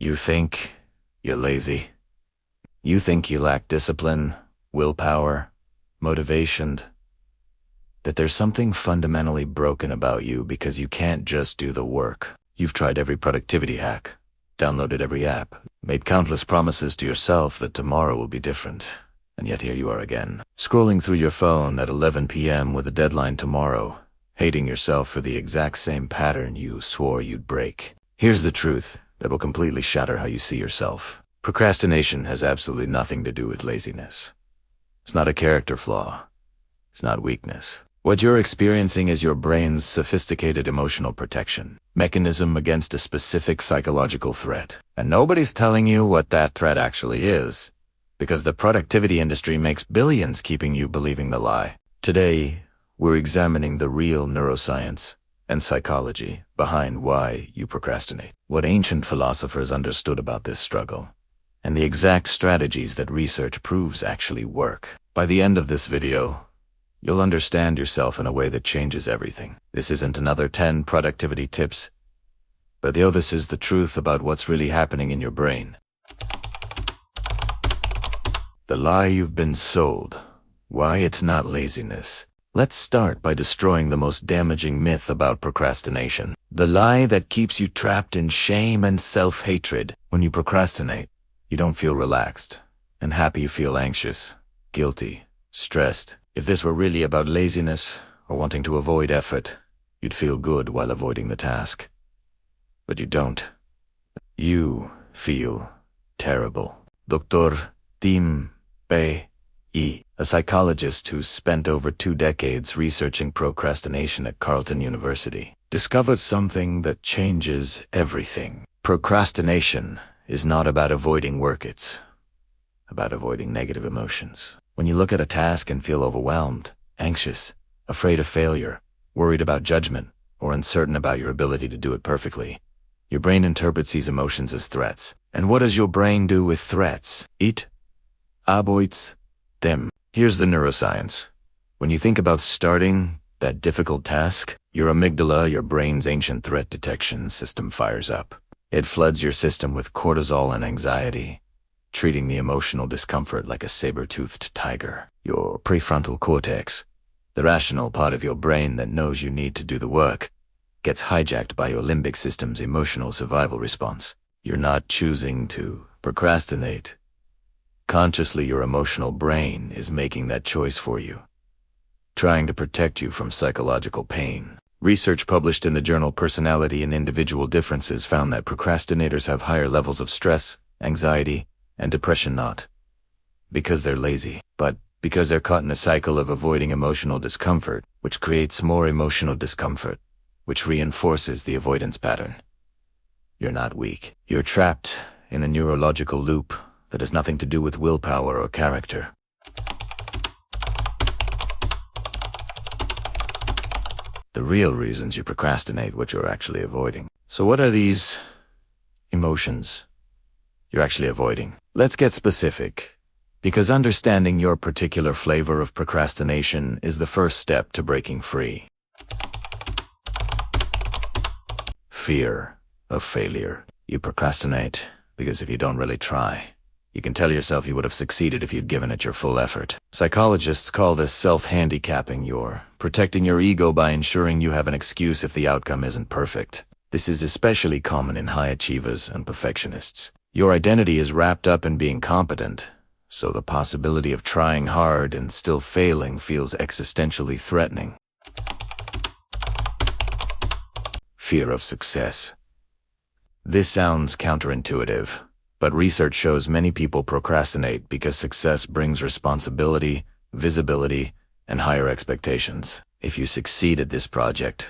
You think you're lazy. You think you lack discipline, willpower, motivation, that there's something fundamentally broken about you because you can't just do the work. You've tried every productivity hack, downloaded every app, made countless promises to yourself that tomorrow will be different, and yet here you are again, scrolling through your phone at 11 p.m. with a deadline tomorrow, hating yourself for the exact same pattern you swore you'd break. Here's the truth that will completely shatter how you see yourself. Procrastination has absolutely nothing to do with laziness. It's not a character flaw. It's not weakness. What you're experiencing is your brain's sophisticated emotional protection mechanism against a specific psychological threat. And nobody's telling you what that threat actually is, because the productivity industry makes billions keeping you believing the lie. Today, we're examining the real neuroscience and psychology behind why you procrastinate, what ancient philosophers understood about this struggle, and the exact strategies that research proves actually work. By the end of this video, you'll understand yourself in a way that changes everything. This isn't another 10 productivity tips, but this is the truth about what's really happening in your brain. The lie you've been sold. Why it's not laziness. Let's start by destroying the most damaging myth about procrastination. The lie that keeps you trapped in shame and self-hatred. When you procrastinate, you don't feel relaxed and happy. You feel anxious, guilty, stressed. If this were really about laziness or wanting to avoid effort, you'd feel good while avoiding the task. But you don't. You feel terrible. Dr. Tim Pychyl, a psychologist who's spent over 2 decades researching procrastination at Carleton University, discovered something that changes everything. Procrastination is not about avoiding work, it's about avoiding negative emotions. When you look at a task and feel overwhelmed, anxious, afraid of failure, worried about judgment, or uncertain about your ability to do it perfectly, your brain interprets these emotions as threats. And what does your brain do with threats? It avoids them. Here's the neuroscience. When you think about starting that difficult task, your amygdala, your brain's ancient threat detection system, fires up. It floods your system with cortisol and anxiety, treating the emotional discomfort like a saber-toothed tiger. Your prefrontal cortex, the rational part of your brain that knows you need to do the work, gets hijacked by your limbic system's emotional survival response. You're not choosing to procrastinate. Consciously, your emotional brain is making that choice for you, trying to protect you from psychological pain. Research published in the journal Personality and Individual Differences found that procrastinators have higher levels of stress, anxiety, and depression, not because they're lazy, but because they're caught in a cycle of avoiding emotional discomfort, which creates more emotional discomfort, which reinforces the avoidance pattern. You're not weak. You're trapped in a neurological loop that has nothing to do with willpower or character. The real reasons you procrastinate, what you're actually avoiding. So what are these emotions you're actually avoiding? Let's get specific, because understanding your particular flavor of procrastination is the first step to breaking free. Fear of failure. You procrastinate because if you don't really try, you can tell yourself you would have succeeded if you'd given it your full effort. Psychologists call this self-handicapping. You're protecting your ego by ensuring you have an excuse if the outcome isn't perfect. This is especially common in high achievers and perfectionists. Your identity is wrapped up in being competent, so the possibility of trying hard and still failing feels existentially threatening. Fear of success. This sounds counterintuitive, but research shows many people procrastinate because success brings responsibility, visibility, and higher expectations. If you succeed at this project,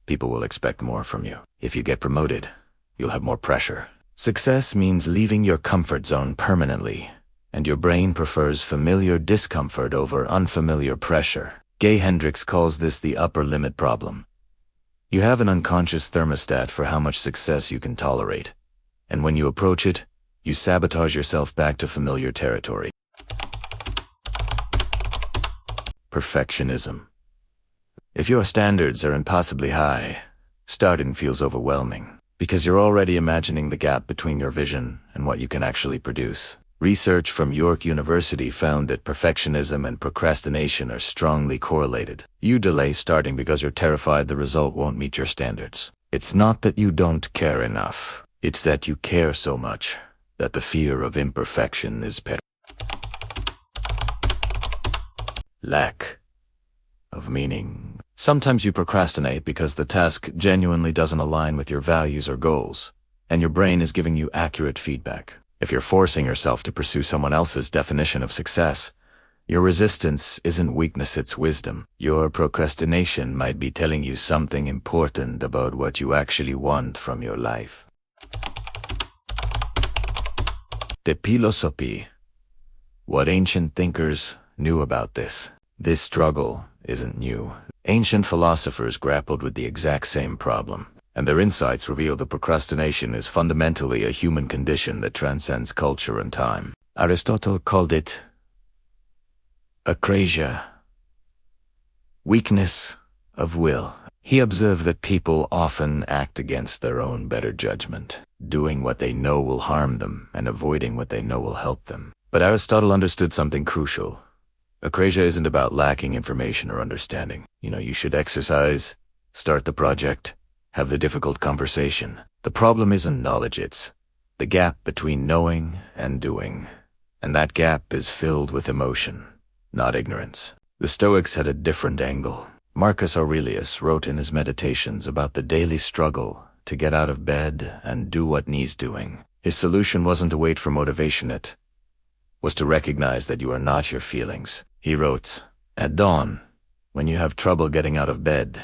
people will expect more from you. If you get promoted, you'll have more pressure. Success means leaving your comfort zone permanently, and your brain prefers familiar discomfort over unfamiliar pressure. Gay Hendricks calls this the upper limit problem. You have an unconscious thermostat for how much success you can tolerate, and when you approach it, you sabotage yourself back to familiar territory. Perfectionism. If your standards are impossibly high, starting feels overwhelming. Because you're already imagining the gap between your vision and what you can actually produce. Research from York University found that perfectionism and procrastination are strongly correlated. You delay starting because you're terrified the result won't meet your standards. It's not that you don't care enough. It's that you care so much that the fear of imperfection is better. Lack of meaning. Sometimes you procrastinate because the task genuinely doesn't align with your values or goals, and your brain is giving you accurate feedback. If you're forcing yourself to pursue someone else's definition of success, your resistance isn't weakness, it's wisdom. Your procrastination might be telling you something important about what you actually want from your life. The Philosophers. What ancient thinkers knew about this. This struggle isn't new. Ancient philosophers grappled with the exact same problem, and their insights reveal that procrastination is fundamentally a human condition that transcends culture and time. Aristotle called it Akrasia, weakness of will. He observed that people often act against their own better judgment, doing what they know will harm them and avoiding what they know will help them. But Aristotle understood something crucial. Akrasia isn't about lacking information or understanding. You should exercise, start the project, have the difficult conversation. The problem isn't knowledge, it's the gap between knowing and doing. And that gap is filled with emotion, not ignorance. The Stoics had a different angle. Marcus Aurelius wrote in his Meditations about the daily struggle to get out of bed and do what needs doing. His solution wasn't to wait for motivation, it was to recognize that you are not your feelings. He wrote, "At dawn, when you have trouble getting out of bed,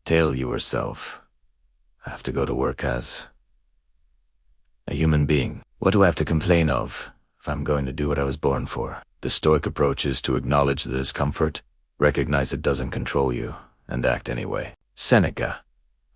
tell yourself, I have to go to work as a human being. What do I have to complain of if I'm going to do what I was born for?" The Stoic approach is to acknowledge the discomfort, recognize it doesn't control you, and act anyway. Seneca,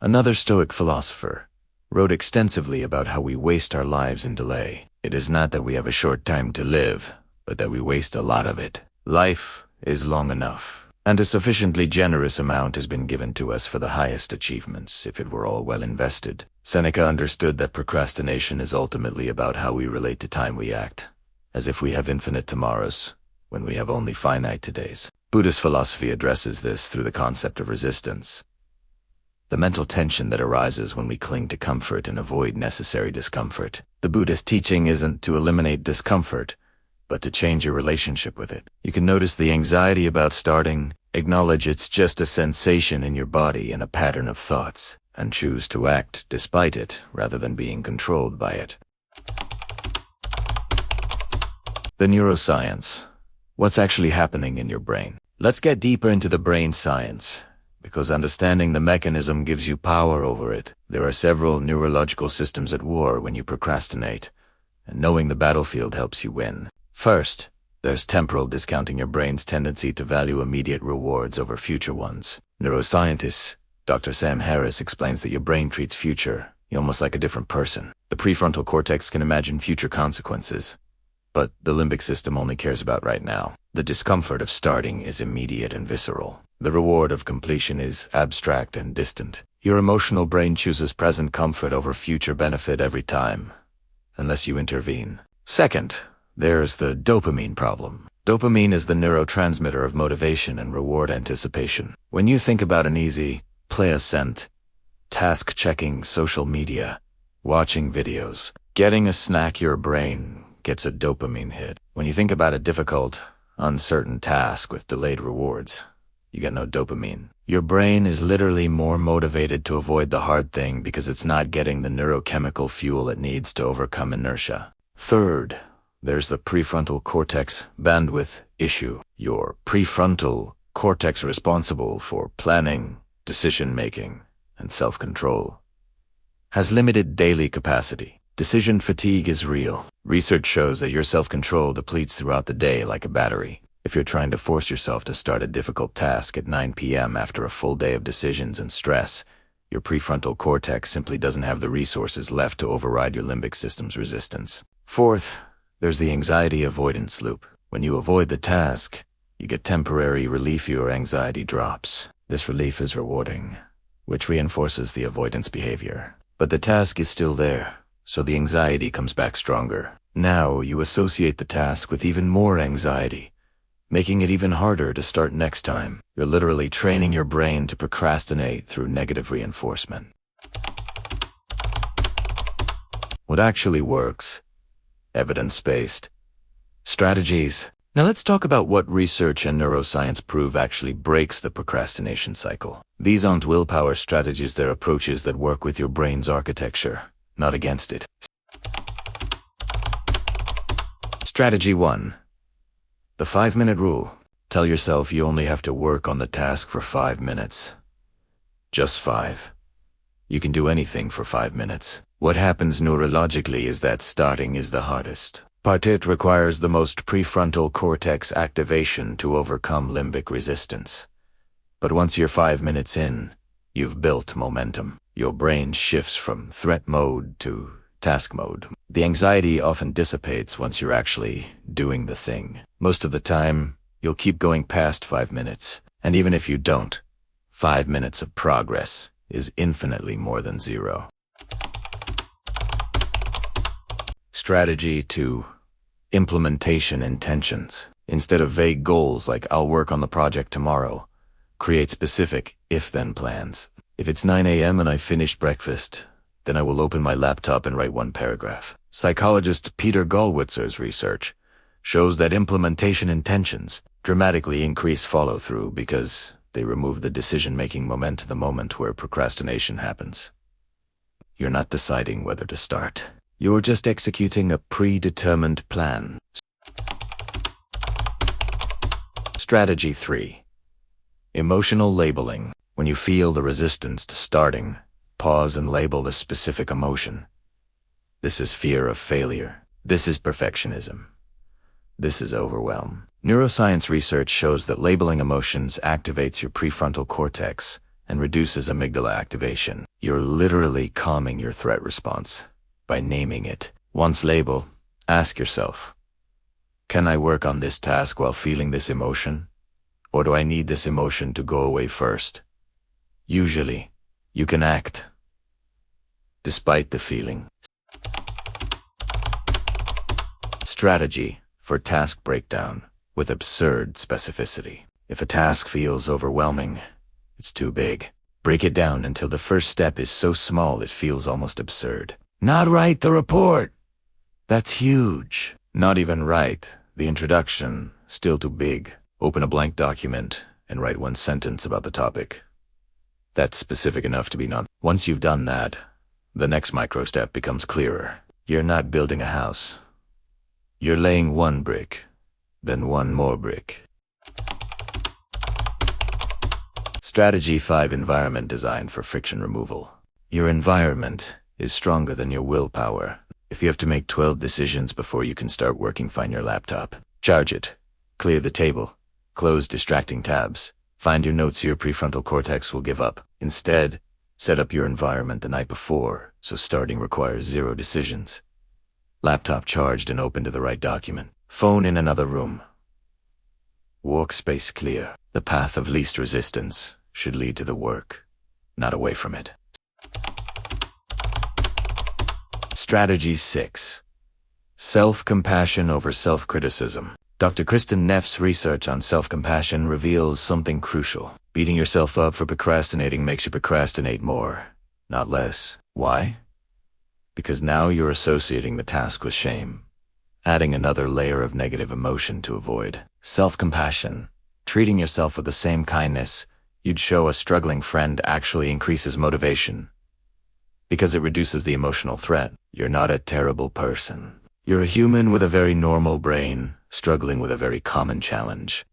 another Stoic philosopher, wrote extensively about how we waste our lives in delay. It is not that we have a short time to live, but that we waste a lot of it. Life is long enough, and a sufficiently generous amount has been given to us for the highest achievements if it were all well invested. Seneca understood that procrastination is ultimately about how we relate to time. We act as if we have infinite tomorrows when we have only finite todays. Buddhist philosophy addresses this through the concept of resistance, the mental tension that arises when we cling to comfort and avoid necessary discomfort. The Buddhist teaching isn't to eliminate discomfort, but to change your relationship with it. You can notice the anxiety about starting, acknowledge it's just a sensation in your body and a pattern of thoughts, and choose to act despite it rather than being controlled by it. The neuroscience. What's actually happening in your brain? Let's get deeper into the brain science, because understanding the mechanism gives you power over it. There are several neurological systems at war when you procrastinate, and knowing the battlefield helps you win. First, there's temporal, discounting your brain's tendency to value immediate rewards over future ones. Neuroscientist Dr. Sam Harris explains that your brain treats future almost like a different person. The prefrontal cortex can imagine future consequences, but the limbic system only cares about right now. The discomfort of starting is immediate and visceral. The reward of completion is abstract and distant. Your emotional brain chooses present comfort over future benefit every time, unless you intervene. Second, there's the dopamine problem. Dopamine is the neurotransmitter of motivation and reward anticipation. When you think about an easy, pleasant, task-checking social media, watching videos, getting a snack, your brain gets a dopamine hit. When you think about a difficult, uncertain task with delayed rewards, you get no dopamine. Your brain is literally more motivated to avoid the hard thing because it's not getting the neurochemical fuel it needs to overcome inertia. Third, there's the prefrontal cortex bandwidth issue. Your prefrontal cortex, responsible for planning, decision-making, and self-control, has limited daily capacity. Decision fatigue is real. Research shows that your self-control depletes throughout the day like a battery. If you're trying to force yourself to start a difficult task at 9 p.m. after a full day of decisions and stress, your prefrontal cortex simply doesn't have the resources left to override your limbic system's resistance. Fourth, there's the anxiety avoidance loop. When you avoid the task, you get temporary relief. Your anxiety drops. This relief is rewarding, which reinforces the avoidance behavior. But the task is still there, so the anxiety comes back stronger. Now you associate the task with even more anxiety, making it even harder to start next time. You're literally training your brain to procrastinate through negative reinforcement. What actually works? Evidence-based strategies. Now let's talk about what research and neuroscience prove actually breaks the procrastination cycle. These aren't willpower strategies, they're approaches that work with your brain's architecture, not against it. Strategy 1. The 5-minute rule. Tell yourself you only have to work on the task for 5 minutes. Just 5. You can do anything for 5 minutes. What happens neurologically is that starting is the hardest part. It requires the most prefrontal cortex activation to overcome limbic resistance. But once you're 5 minutes in, you've built momentum. Your brain shifts from threat mode to task mode. The anxiety often dissipates once you're actually doing the thing. Most of the time, you'll keep going past 5 minutes. And even if you don't, 5 minutes of progress is infinitely more than 0. Strategy 2. Implementation intentions. Instead of vague goals like "I'll work on the project tomorrow," create specific if-then plans. If it's 9 a.m. and I finished breakfast, then I will open my laptop and write 1 paragraph. Psychologist Peter Gallwitzer's research shows that implementation intentions dramatically increase follow-through because they remove the decision-making moment to the moment where procrastination happens. You're not deciding whether to start. You're just executing a predetermined plan. Strategy 3. Emotional labeling. When you feel the resistance to starting, pause and label the specific emotion. This is fear of failure. This is perfectionism. This is overwhelm. Neuroscience research shows that labeling emotions activates your prefrontal cortex and reduces amygdala activation. You're literally calming your threat response by naming it. Once labeled, ask yourself, can I work on this task while feeling this emotion? Or do I need this emotion to go away first? Usually, you can act despite the feeling. Strategy for task breakdown with absurd specificity. If a task feels overwhelming, it's too big. Break it down until the first step is so small it feels almost absurd. Not write the report. That's huge. Not even write the introduction. Still too big. Open a blank document and write 1 sentence about the topic. That's specific enough to be not. Once you've done that, the next micro step becomes clearer. You're not building a house. You're laying 1 brick, then 1 more brick. Strategy 5. Environment design for friction removal. Your environment is stronger than your willpower. If you have to make 12 decisions before you can start working, find your laptop. Charge it. Clear the table. Close distracting tabs. Find your notes your prefrontal cortex will give up. Instead, set up your environment the night before, so starting requires 0 decisions. Laptop charged and open to the right document. Phone in another room. Workspace clear. The path of least resistance should lead to the work, not away from it. Strategy 6. Self-compassion over self-criticism. Dr. Kristin Neff's research on self-compassion reveals something crucial. Beating yourself up for procrastinating makes you procrastinate more, not less. Why? Because now you're associating the task with shame, adding another layer of negative emotion to avoid. Self-compassion, treating yourself with the same kindness you'd show a struggling friend, actually increases motivation, because it reduces the emotional threat. You're not a terrible person. You're a human with a very normal brain, struggling with a very common challenge.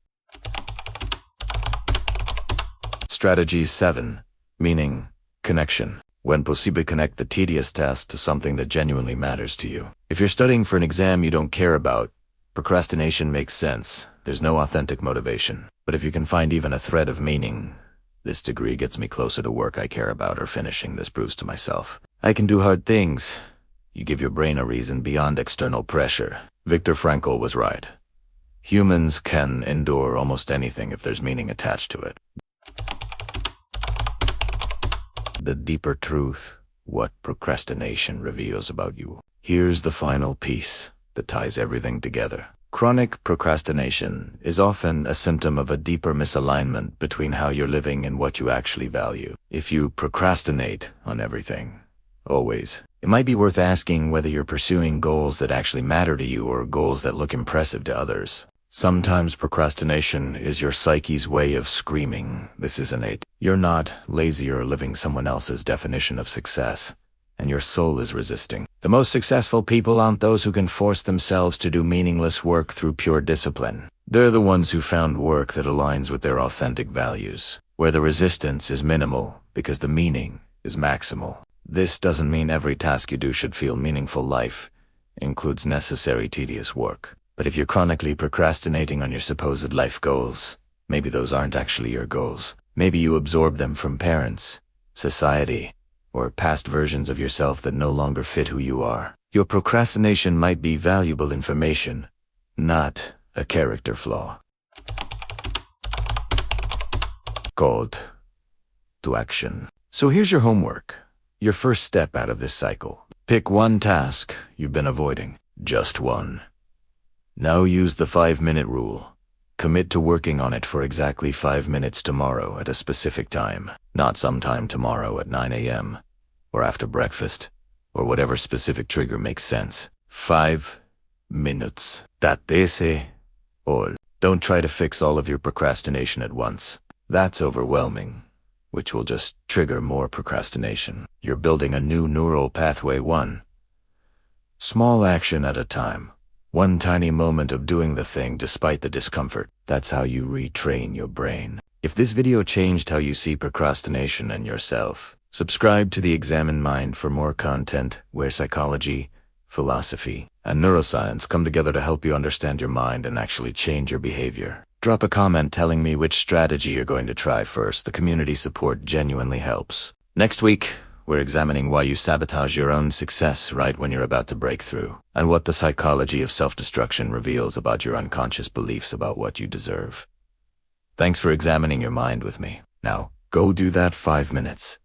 Strategy 7. Meaning, connection. When possible, connect the tedious task to something that genuinely matters to you. If you're studying for an exam you don't care about, procrastination makes sense. There's no authentic motivation. But if you can find even a thread of meaning, this degree gets me closer to work I care about, or finishing this proves to myself I can do hard things. You give your brain a reason beyond external pressure. Viktor Frankl was right. Humans can endure almost anything if there's meaning attached to it. The deeper truth what procrastination reveals about you. Here's the final piece that ties everything together. Chronic procrastination is often a symptom of a deeper misalignment between how you're living and what you actually value. If you procrastinate on everything, always, it might be worth asking whether you're pursuing goals that actually matter to you or goals that look impressive to others. Sometimes procrastination is your psyche's way of screaming, "This isn't it." You're not lazy or living someone else's definition of success, and your soul is resisting. The most successful people aren't those who can force themselves to do meaningless work through pure discipline. They're the ones who found work that aligns with their authentic values, where the resistance is minimal because the meaning is maximal. This doesn't mean every task you do should feel meaningful. Life includes necessary tedious work. But if you're chronically procrastinating on your supposed life goals, maybe those aren't actually your goals. Maybe you absorb them from parents, society, or past versions of yourself that no longer fit who you are. Your procrastination might be valuable information, not a character flaw. Call to action. So here's your homework. Your first step out of this cycle. Pick one task you've been avoiding. Just one. Now use the 5-minute rule. Commit to working on it for exactly 5 minutes tomorrow at a specific time, not sometime tomorrow at 9 a.m., or after breakfast, or whatever specific trigger makes sense. 5 minutes. That's all. Don't try to fix all of your procrastination at once. That's overwhelming, which will just trigger more procrastination. You're building a new neural pathway, one small action at a time. One tiny moment of doing the thing despite the discomfort. That's how you retrain your brain. If this video changed how you see procrastination and yourself, subscribe to the Examine Mind for more content where psychology, philosophy, and neuroscience come together to help you understand your mind and actually change your behavior. Drop a comment telling me which strategy you're going to try first. The community support genuinely helps. Next week, we're examining why you sabotage your own success right when you're about to break through, and what the psychology of self-destruction reveals about your unconscious beliefs about what you deserve. Thanks for examining your mind with me. Now, go do that 5 minutes.